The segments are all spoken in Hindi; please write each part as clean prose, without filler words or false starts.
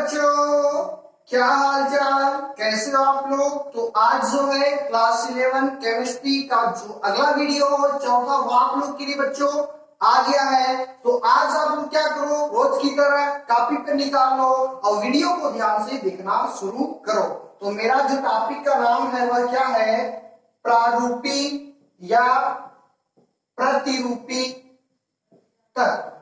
बच्चों, क्या हाल चाल, कैसे हो आप लोग। तो आज जो है क्लास 11 केमिस्ट्री का जो अगला वीडियो हो चौथा वो आप लोग के लिए बच्चों आ गया है। तो आज आप लोग क्या करो, रोज की तरह कॉपी पे निकाल लो और वीडियो को ध्यान से देखना शुरू करो। तो मेरा जो टॉपिक का नाम है वह क्या है, प्रारूपी या प्रतिरूपी तत्व।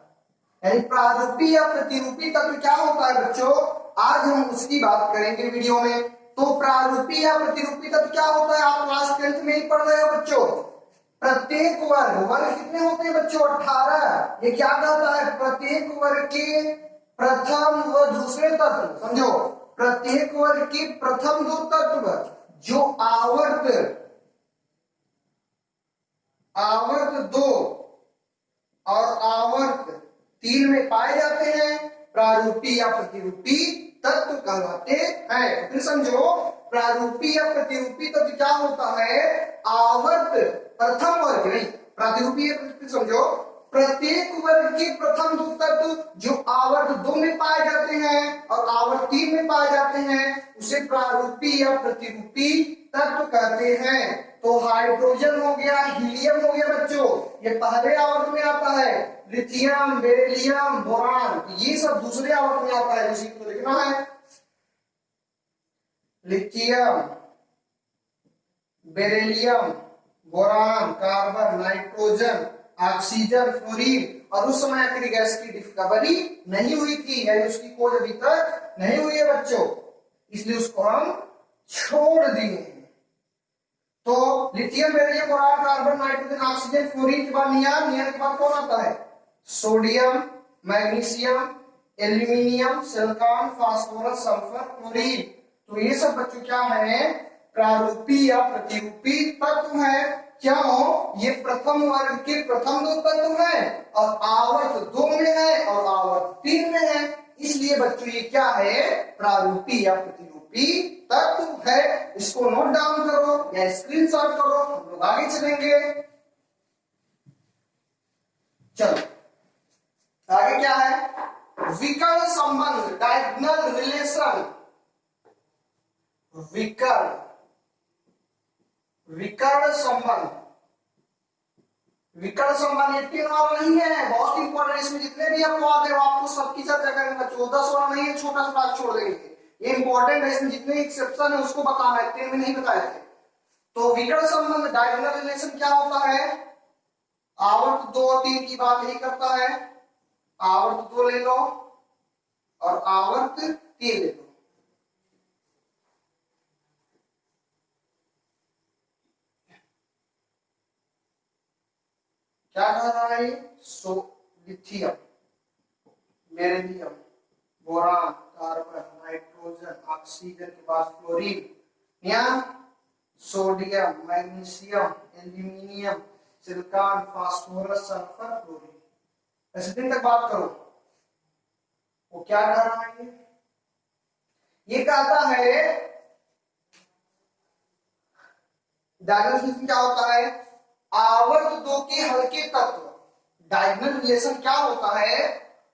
यानी प्रारूपी या प्रतिरूपी तत्व क्या होता है बच्चों, आज हम उसकी बात करेंगे वीडियो में। तो प्रारूपी या प्रतिरूपी तत्व क्या होता है, आप क्लास 10th में ही पढ़ रहे हो बच्चों। प्रत्येक वर्ग कितने होते हैं बच्चों, 18। ये क्या कहता है, प्रत्येक वर्ग के प्रथम व दूसरे तत्व, समझो प्रत्येक वर्ग के प्रथम दो तत्व जो आवर्त 2 और आवर्त 3 में पाए जाते हैं, प्रारूपी या प्रतिरूपी तत्व कहलाते हैं। फिर समझो प्रारूपी या प्रतिरूपी तत्व क्या होता है, आवर्त प्रथम वर्ग नहीं, प्रारूपी या प्रतिरूपी समझो प्रत्येक वर्ग के प्रथम दो तत्व जो आवर्त 2 में पाए जाते हैं और आवर्त 3 में पाए जाते हैं, उसे प्रारूपी या प्रतिरूपी तत्व कहते हैं। तो हाइड्रोजन हो गया, हीलियम हो गया बच्चों, ये पहले आवर्त में आता है। लिथियम, बेरिलियम, बोरान, ये सब दूसरे आवर्त में आता है, उसी को लिखना है। Lithium, beryllium, boron, carbon, nitrogen, oxygen, fluorine. और उस समय आखिरी गैस की डिस्कवरी नहीं हुई थी, यानी उसकी खोज अभी तक नहीं हुई है बच्चों, इसलिए उसको हम छोड़ दिए। तो lithium, beryllium, boron, carbon, nitrogen, oxygen, fluorine के बाद नियॉन, नियॉन के बाद कौन आता है, sodium, magnesium, aluminium, silicon, phosphorus, sulphur, chlorine. तो ये सब बच्चों क्या है, प्रारूपी या प्रतिरूपी तत्व है। क्यों, ये प्रथम वर्ग के प्रथम दो तत्व है और आवर्त 2 में है और आवर्त 3 में है, इसलिए बच्चों ये क्या है, प्रारूपी या प्रतिरूपी तत्व है। इसको नोट डाउन करो या स्क्रीनशॉट करो, हम लोग आगे चलेंगे। चलो आगे क्या है, विकर्ण संबंध, डायगोनल रिलेशन। विकर्ण संबंध, विकर्ण संबंध ये 3 वाला नहीं है, बहुत इंपॉर्टेंट। इसमें जितने भी अपवाद है आपको सबकी चर्चा करेंगे, 14 वाला नहीं है, छोटा छोटा छोड़ देंगे, ये इंपॉर्टेंट है। इसमें जितने एक्सेप्शन है उसको बताना है, 3 में नहीं बताए थे। तो विकर्ण संबंध, डायगोनल रिलेशन क्या होता है, आवर्त 2 और 3 की बात नहीं करता है। आवर्त 2 ले लो और आवर्त 3 ले लो। क्या कह रहा है ये, lithium, beryllium, boron, carbon, nitrogen, oxygen के बाद फ्लोरीन, या sodium, magnesium, aluminium, silicon, phosphorus, sulphur, chlorine. ऐसे दिन तक बात करो। वो क्या कह रहा है, ये कहता है डायगोनल क्या होता है, आवर्त 2 के हल्के तत्व। डायगोनल रिलेशन क्या होता है,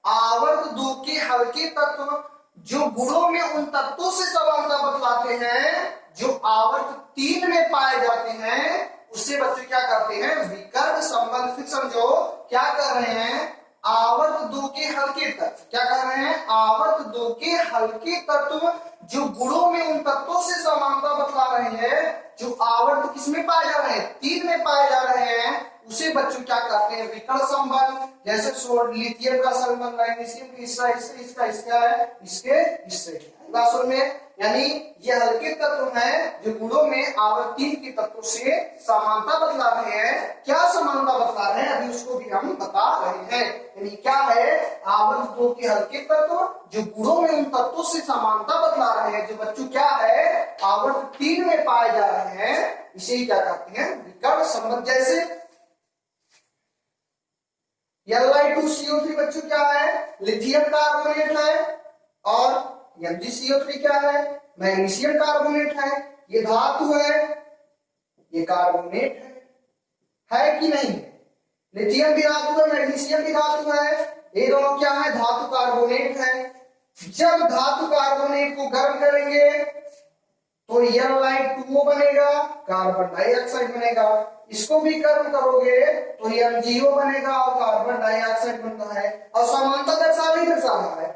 आवर्त 2 के हल्के तत्व जो गुणों में उन तत्वों से समानता बतलाते हैं जो आवर्त 3 में पाए जाते हैं, उससे बच्चे क्या करते हैं, विकर्ण संबंध। फिर समझो क्या कर रहे हैं, आवर्त 2 के हल्के तत्व, क्या कर रहे हैं, आवर्त 2 के हल्के तत्व जो गुणों में उन तत्वों से समानता बतला रहे हैं जो आवर्त किसमें पाए जा रहे हैं, 3 में पाए जा रहे हैं, उसे बच्चों क्या कहते हैं, विकर्ण संबंध। जैसे लिथियम का संबंध मैग्नीशियम के इसका है, इसके बात में, यानी ये हल्के तत्व हैं जो गुणों में आवर्त 3 के तत्वों से समानता बतला रहे हैं। क्या समानता बतला रहे हैं, अभी उसको भी हम बता रहे हैं। यानी क्या है, आवर्त 2 के हल्के तत्व जो गुणों में उन तत्वों से समानता बतला रहे हैं, जो बच्चों क्या है, आवर्त 3 में पाए जा रहे हैं, इसे क्या कहते हैं, विकर्ण संबंध। जैसे Li2CO3 बच्चों क्या है, लिथियम कार्बोनेट है, और MgCO3 क्या है, मैग्नीशियम कार्बोनेट है। ये धातु है, ये कार्बोनेट है कि नहीं, लिथियम भी धातु है, मैग्नीशियम भी धातु है, ये दोनों क्या है, धातु कार्बोनेट है। जब धातु कार्बोनेट को गर्म करेंगे तो Li2O बनेगा, कार्बन डाइऑक्साइड बनेगा। इसको भी गर्म करोगे तो MgO बनेगा और कार्बन डाइऑक्साइड बनता है। और समानता दर्शा नहीं दर्शा रहा है,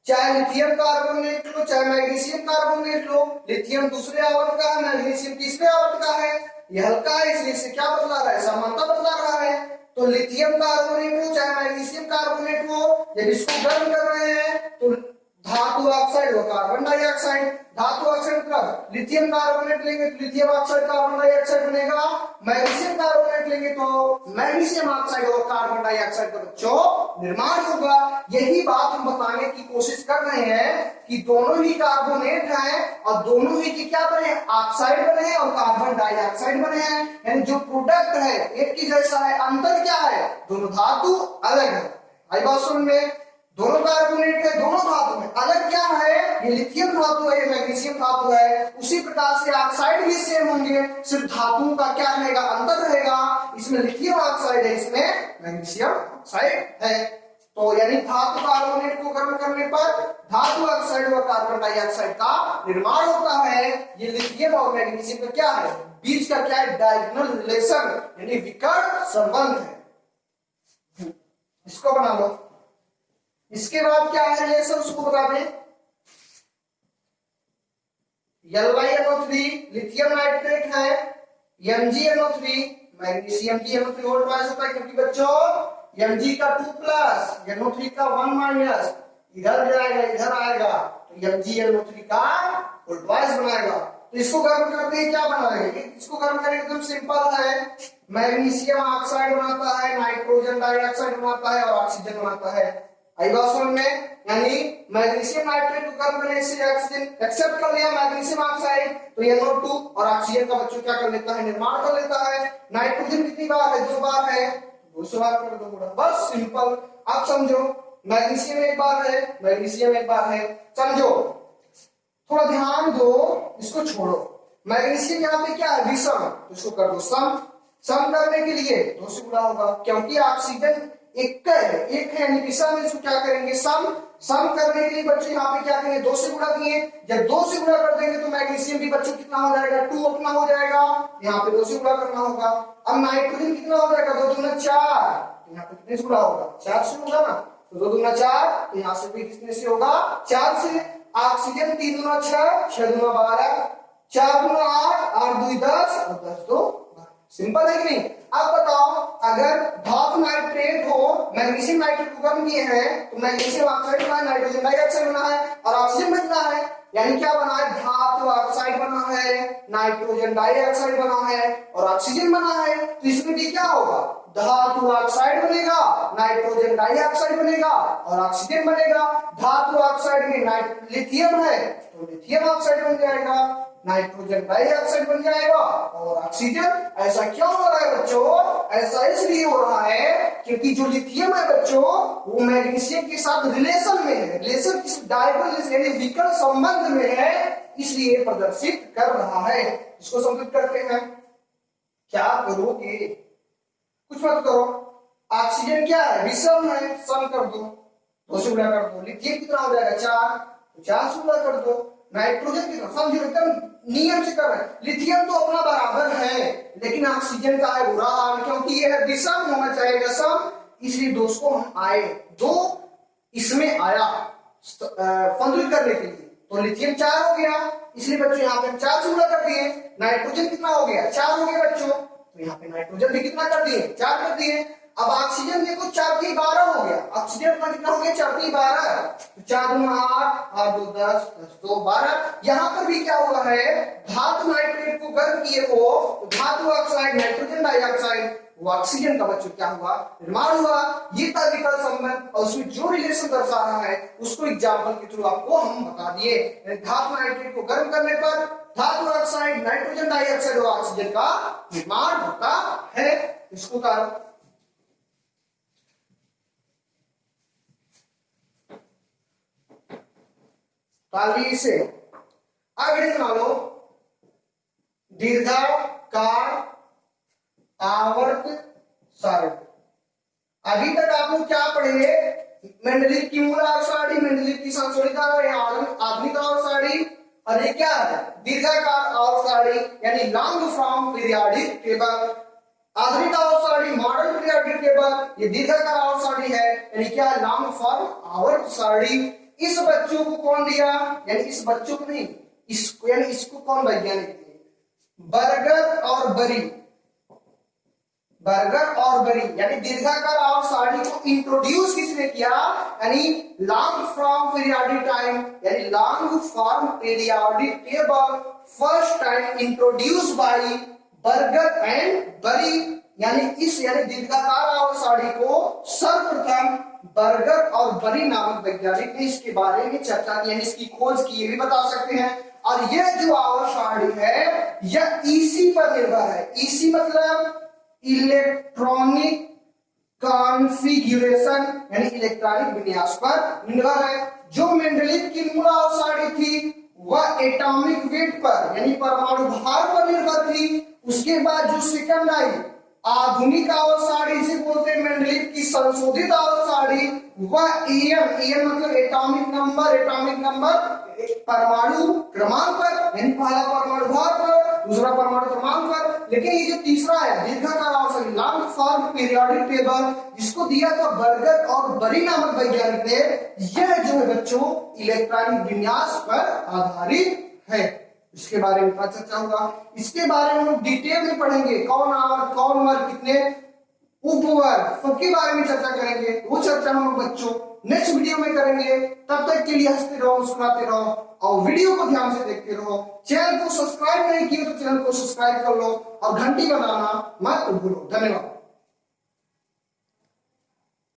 चाहे लिथियम कार्बोनेट लो चाहे मैग्नीशियम कार्बोनेट लो, लिथियम दूसरे आवर्त का है, मैग्नीशियम तीसरे आवर्त का है। ये हल्का है इसलिए इससे क्या बदला रहा है, समानता बदला रहा है। तो लिथियम कार्बोनेट हो चाहे मैग्नीशियम कार्बोनेट हो, जब इसको गर्म कर रहे हैं तो धातु ऑक्साइड और कार्बन डाइऑक्साइड, धातु ऑक्साइड का लिथियम कार्बोनेट लेंगे तो लिथियम ऑक्साइड कार्बन डाइऑक्साइड बनेगा, मैग्नीशियम कार्बोनेट लेंगे तो मैग्नीशियम ऑक्साइड और कार्बन डाइऑक्साइड का बच्चों निर्माण होगा। यही बात हम बताने की कोशिश कर रहे हैं कि दोनों ही कार्बोनेट हैं और दोनों ही की क्या बने, ऑक्साइड बने और कार्बन डाइऑक्साइड बने हैं। यानी जो प्रोडक्ट है एक की जैसा है, अंतर क्या है, दोनों धातु अलग है। आई बात सुन में, दोनों कार्बोनेट है, दोनों धातु में अलग क्या है, ये लिथियम धातु है, ये मैग्नीशियम धातु है। उसी प्रकार से ऑक्साइड भी सेम होंगे, सिर्फ धातुओं का क्या रहेगा, अंतर रहेगा। इसमें लिथियम ऑक्साइड है, इसमें मैग्नीशियम ऑक्साइड है। तो यानी धातु कार्बोनेट को गर्म करने पर धातु ऑक्साइड और कार्बन डाइऑक्साइड का निर्माण होता है। ये लिथियम और मैग्नीशियम का क्या है, बीच का क्या है, डायगोनल रिलेशन यानी विकर्ण संबंध है। इसको बना लो। इसके बाद क्या है रिलेशन, उसको बता दें। LiNO3 लिथियम नाइट्रेट है, MgNO3 मैग्नीशियम की NO3 और ट्वाइस होता है, क्योंकि बच्चों Mg का 2 प्लस NO3 का 1 माइनस इधर जाएगा इधर आएगा तो MgNO3 का और ट्वाइस बनाएगा। तो इसको गर्म करते हैं क्या बनाएंगे, इसको गर्म करेंगे एकदम सिंपल है, मैग्नीशियम ऑक्साइड बनाता है, नाइट्रोजन डाइऑक्साइड बनाता है और ऑक्सीजन बनाता है। आई बात समझ में, यानी मैग्नीशियम नाइट्रेट को गर्म करने से ऑक्सीजन एक्सेप्ट कर लिया मैग्नीशियम ऑक्साइड तो NO2 और ऑक्सीजन का बच्चों क्या कर लेता है, निर्माण कर लेता है। नाइट्रोजन कितनी बार है, 2 बार है, 200 बार कर दो, बस सिंपल। आप समझो, मैग्नीशियम एक बार है, मैग्नीशियम एक बार है, समझो। थोड़ा ध्यान दो, इसको छोड़ो। मैग्नीशियम यहाँ पे क्या है, विषम, तो इसको कर दो सम। सम करने के लिए 2 से गुणा होगा, क्योंकि ऑक्सीजन एक है यानी विषम में इसको क्या करेंगे, सम। सम करने के लिए बच्चों यहाँ पे क्या करेंगे, 2 से गुणा दिए, जब 2 से गुणा कर देंगे तो मैग्नीशियम भी बच्चों कितना हो जाएगा, 2 अपना हो जाएगा, यहाँ पे 2 से गुणा करना होगा। अब नाइट्रोजन कितना हो जाएगा, 2 दूना 4, यहाँ पे कितने से गुणा होगा, 4 से होगा ना, तो 2 दूना 4, तो यहाँ से भी कितने से होगा, 4 से। ऑक्सीजन 3 दूना 6, 6 दूना 12, 4 दूना 8, 8 दूनी 10 और 10 दो, सिंपल है कि नहीं। अब बताओ, अगर धातु नाइट्रेट हो, मैग्नीशियम नाइट्रेट को गर्म किए हैं तो मैग्नीशियम ऑक्साइड बना है, नाइट्रोजन डाइऑक्साइड बना है और ऑक्सीजन बना है, यानी क्या बना है, धातु ऑक्साइड बना है, नाइट्रोजन डाइऑक्साइड बना है और ऑक्सीजन बना है। तो इसमें भी क्या होगा, धातु ऑक्साइड बनेगा, नाइट्रोजन डाइऑक्साइड बनेगा और ऑक्सीजन बनेगा। धातु ऑक्साइड में लिथियम है तो लिथियम ऑक्साइड बन जाएगा, नाइट्रोजन डाइऑक्साइड बन जाएगा और ऑक्सीजन। ऐसा क्यों हो रहा है बच्चों, ऐसा इसलिए हो रहा है क्योंकि जो लिथियम है बच्चों वो मैग्नीशियम के साथ रिलेशन में है, रिलेशन किस डायगोनल यानी विकर्ण संबंध में है, इसलिए प्रदर्शित कर रहा है। इसको संबंधित करते हैं, क्या करोगे, कुछ मत करो। ऑक्सीजन क्या है, विषम है, सम कर दो, 2 से गुणा कर दो। लिथियम कितना हो जाएगा, 4, तो 4 से गुणा कर दो। नाइट्रोजन कितना, समझो एकदम नियम से कर रहे हैं। लिथियम तो अपना बराबर है लेकिन ऑक्सीजन का है बुरा हाल, क्योंकि ये है विषम होना चाहिए सम, इसलिए दोस्तों हम आए 2 इसमें आया संतुलित करने के लिए, तो लिथियम 4 हो गया, इसलिए बच्चों यहाँ पे 4 से गुणा कर दिए। नाइट्रोजन कितना हो गया, 4 हो गया बच्चों, तो यहाँ पे नाइट्रोजन भी कितना कर दिए, 4 कर दिए। अब ऑक्सीजन देखो 4 की 12 हो गया, ऑक्सीजन अपना कितना हो गया, 4 की 12, तो 4 दूना 8, 8 2 10, 10 2 12। यहाँ पर भी क्या हुआ है, धातु नाइट्रेट को गर्म किए हो तो धातु ऑक्साइड, नाइट्रोजन डाइऑक्साइड, वो ऑक्सीजन का बच्चों क्या हुआ, निर्माण हुआ। ये था विकर्ण संबंध और उसमें जो रिलेशन दर्शा रहा है उसको एग्जाम्पल के थ्रू आपको हम बता दिए। धातु नाइट्रेट को गर्म करने पर धातु ऑक्साइड, नाइट्रोजन डाइऑक्साइड और ऑक्सीजन का निर्माण होता है। इसको कारण ताली से आगे बना लो, दीर्घाकार आवर्त सारणी। अभी तक आप लोग क्या पढ़े, मेंडलीव की मूल आवर्त सारणी, मेंडलीव की संशोधित आधुनिक आवर्त सारणी, और ये क्या है दीर्घाकार आवर्त सारणी यानी लॉन्ग फॉर्म पीरियोडिक टेबल। आधुनिक आवर्त सारणी मॉडर्न पीरियोडिक टेबल, ये दीर्घाकार आवर्त सारणी है यानी क्या लॉन्ग फॉर्म आवर्त सारणी। इस बच्चों को कौन दिया, यानी इस बच्चों को नहीं, इसको यानी इसको कौन वैज्ञानिक दिए, बर्गर और बरी, बर्गर और बरी यानी दीर्घाकार आवर्त सारणी को इंट्रोड्यूस किसने किया, यानी लॉन्ग फॉर्म पीरियोडिक टाइम यानी long form periodic table first time introduce by burger and बरी, यानी इस यानी दीर्घाकार आवर्त सारणी को सर्वप्रथम बर्गर और बरी नामक वैज्ञानिक ने इसके बारे में चर्चा की, यानी इसकी खोज की, ये भी बता सकते हैं। और यह जो आवर्त सारणी है यह ईसी पर निर्भर है। ईसी मतलब इलेक्ट्रॉनिक कॉन्फ़िगरेशन यानी इलेक्ट्रॉनिक विन्यास पर निर्भर है। जो मेंडलीव की मूल आवर्त सारणी थी वह एटॉमिक वेट पर यानी परमाणु भार पर निर्भर थी। उसके बाद जो सेकंड आई आधुनिक आवर्त सारणी जिसे बोलते हैं मेंडलीव की संशोधित आवर्त सारणी, वह एएम मतलब एटॉमिक नंबर परमाणु क्रमांक पर यानी पहला परमाणु भार पर, दूसरा परमाणु क्रमांक पर। लेकिन ये जो तीसरा है दीर्घाकार आवर्त सारणी लॉन्ग फॉर्म पीरियोडिक टेबल, जिसको दिया था बर्गर और बरी नामक वैज्ञानिक ने, यह जो है बच्चों इलेक्ट्रॉनिक विन्यास पर आधारित है। इसके बारे में चर्चा होगा, इसके बारे में हम डिटेल में पढ़ेंगे, कौन आवर्त कौन वर्ग कितने उपवर्ग सबके बारे में चर्चा करेंगे। वो चर्चा हम बच्चों नेक्स्ट वीडियो में करेंगे। तब तक के लिए हंसते रहो, मुस्कुराते रहो और वीडियो को ध्यान से देखते रहो। चैनल को सब्सक्राइब नहीं किया तो चैनल को सब्सक्राइब कर लो और घंटी बनाना मत भूलो। धन्यवाद।